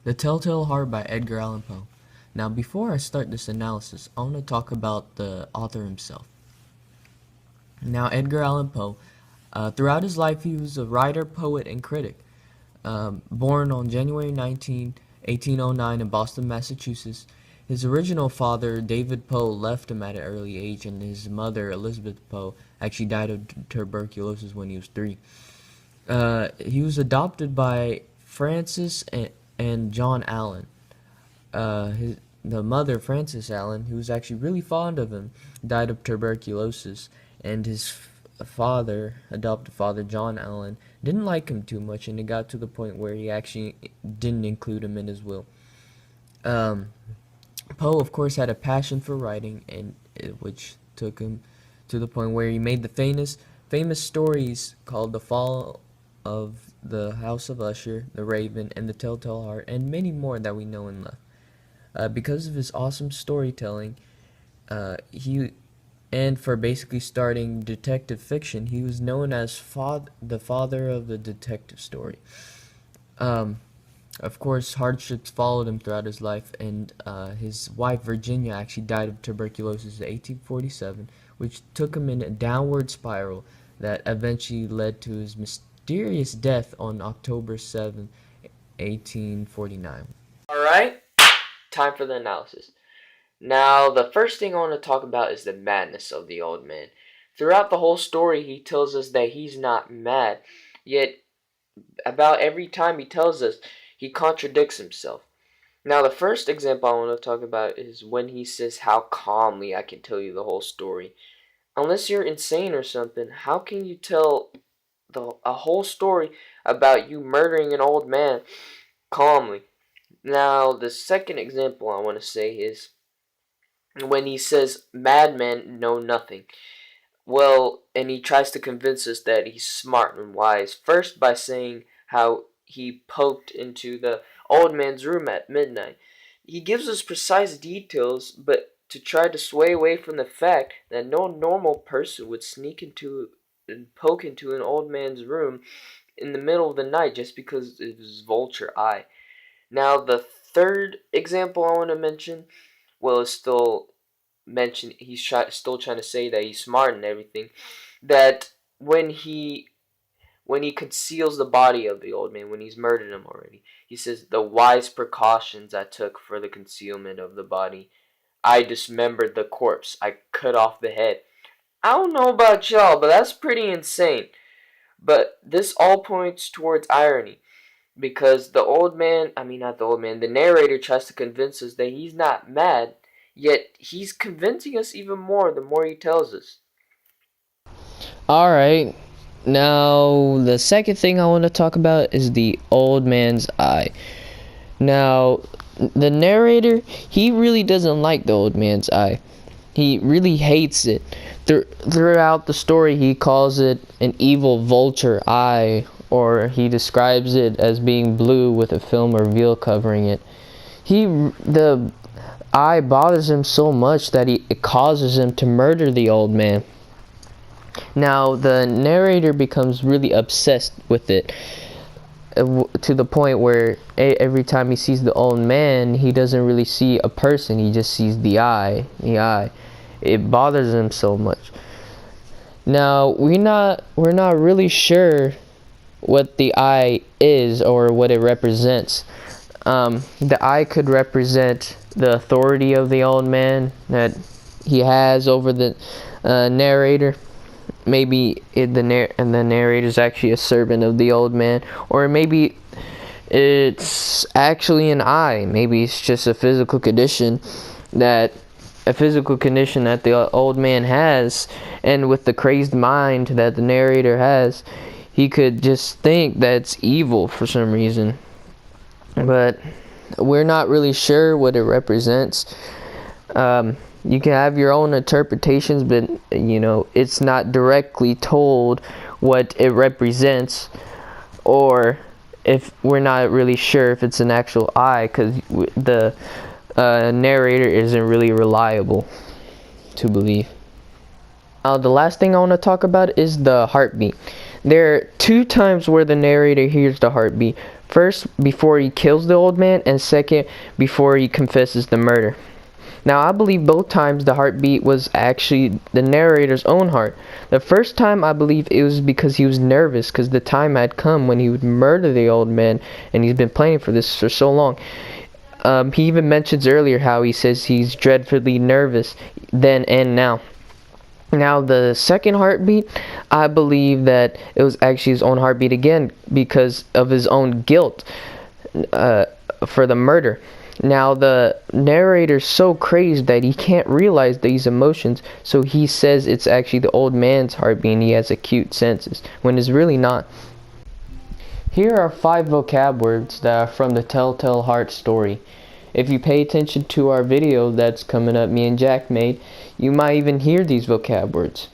The Telltale Heart by Edgar Allan Poe. Now, before I start this analysis, I want to talk about the author himself. Now, Edgar Allan Poe, throughout his life, he was a writer, poet, and critic. Born on January 19, 1809 in Boston, Massachusetts, his original father, David Poe, left him at an early age, and his mother, Elizabeth Poe, actually died of tuberculosis when he was 3. He was adopted by Frances and John Allen. The mother, Frances Allen, who was actually really fond of him, died of tuberculosis, and his adopted father, John Allen, didn't like him too much, and it got to the point where he actually didn't include him in his will. Poe, of course, had a passion for writing, which took him to the point where he made the famous stories called The Fall of the House of Usher, The Raven, and The Telltale Heart, and many more that we know and love. Because of his awesome storytelling, and for basically starting detective fiction, he was known as the father of the detective story. Of course, hardships followed him throughout his life, and his wife Virginia actually died of tuberculosis in 1847, which took him in a downward spiral that eventually led to his mysterious death on October 7, 1849. Alright, time for the analysis. Now, the first thing I want to talk about is the madness of the old man. Throughout the whole story, he tells us that he's not mad, yet about every time he tells us, he contradicts himself. Now, the first example I want to talk about is when he says how calmly I can tell you the whole story. Unless you're insane or something, how can you tell a whole story about you murdering an old man calmly? Now, the second example I want to say is when he says madmen know nothing. Well, and he tries to convince us that he's smart and wise, first by saying how he poked into the old man's room at midnight. He gives us precise details, but to try to sway away from the fact that no normal person would sneak into and poke into an old man's room in the middle of the night just because of his vulture eye. Now, the third example I want to mention, well, is still mention still trying to say that he's smart and everything, that when he conceals the body of the old man, when he's murdered him already, he says, the wise precautions I took for the concealment of the body. I dismembered the corpse. I cut off the head. I don't know about y'all, but that's pretty insane. But this all points towards irony, because the narrator tries to convince us that he's not mad, yet he's convincing us even more the more he tells us. Alright, now the second thing I want to talk about is the old man's eye. Now, the narrator, he really doesn't like the old man's eye. He really hates it. Throughout the story, he calls it an evil vulture eye, or he describes it as being blue with a film or veil covering it. The eye bothers him so much that it causes him to murder the old man. Now, the narrator becomes really obsessed with it, to the point where every time he sees the old man, he doesn't really see a person, he just sees the eye. It bothers him so much. Now, we're not really sure what the eye is or what it represents. The eye could represent the authority of the old man that he has over the narrator. Maybe the narrator is actually a servant of the old man, or maybe it's actually an eye. Maybe it's just a physical condition that the old man has, and with the crazed mind that the narrator has, he could just think that it's evil for some reason. But we're not really sure what it represents. You can have your own interpretations, but it's not directly told what it represents, or if we're not really sure if it's an actual eye, because the narrator isn't really reliable to believe. Now, the last thing I want to talk about is the heartbeat. There are 2 times where the narrator hears the heartbeat. First, before he kills the old man, and second, before he confesses the murder. Now, I believe both times the heartbeat was actually the narrator's own heart. The first time, I believe it was because he was nervous, because the time had come when he would murder the old man, and he's been planning for this for so long. He even mentions earlier how he says he's dreadfully nervous then and now. Now, the second heartbeat, I believe that it was actually his own heartbeat again because of his own guilt for the murder. Now, the narrator's so crazed that he can't realize these emotions, so he says it's actually the old man's heartbeat and he has acute senses, when it's really not. Here are 5 vocab words that are from the Telltale Heart story. If you pay attention to our video that's coming up me and Jack made, you might even hear these vocab words.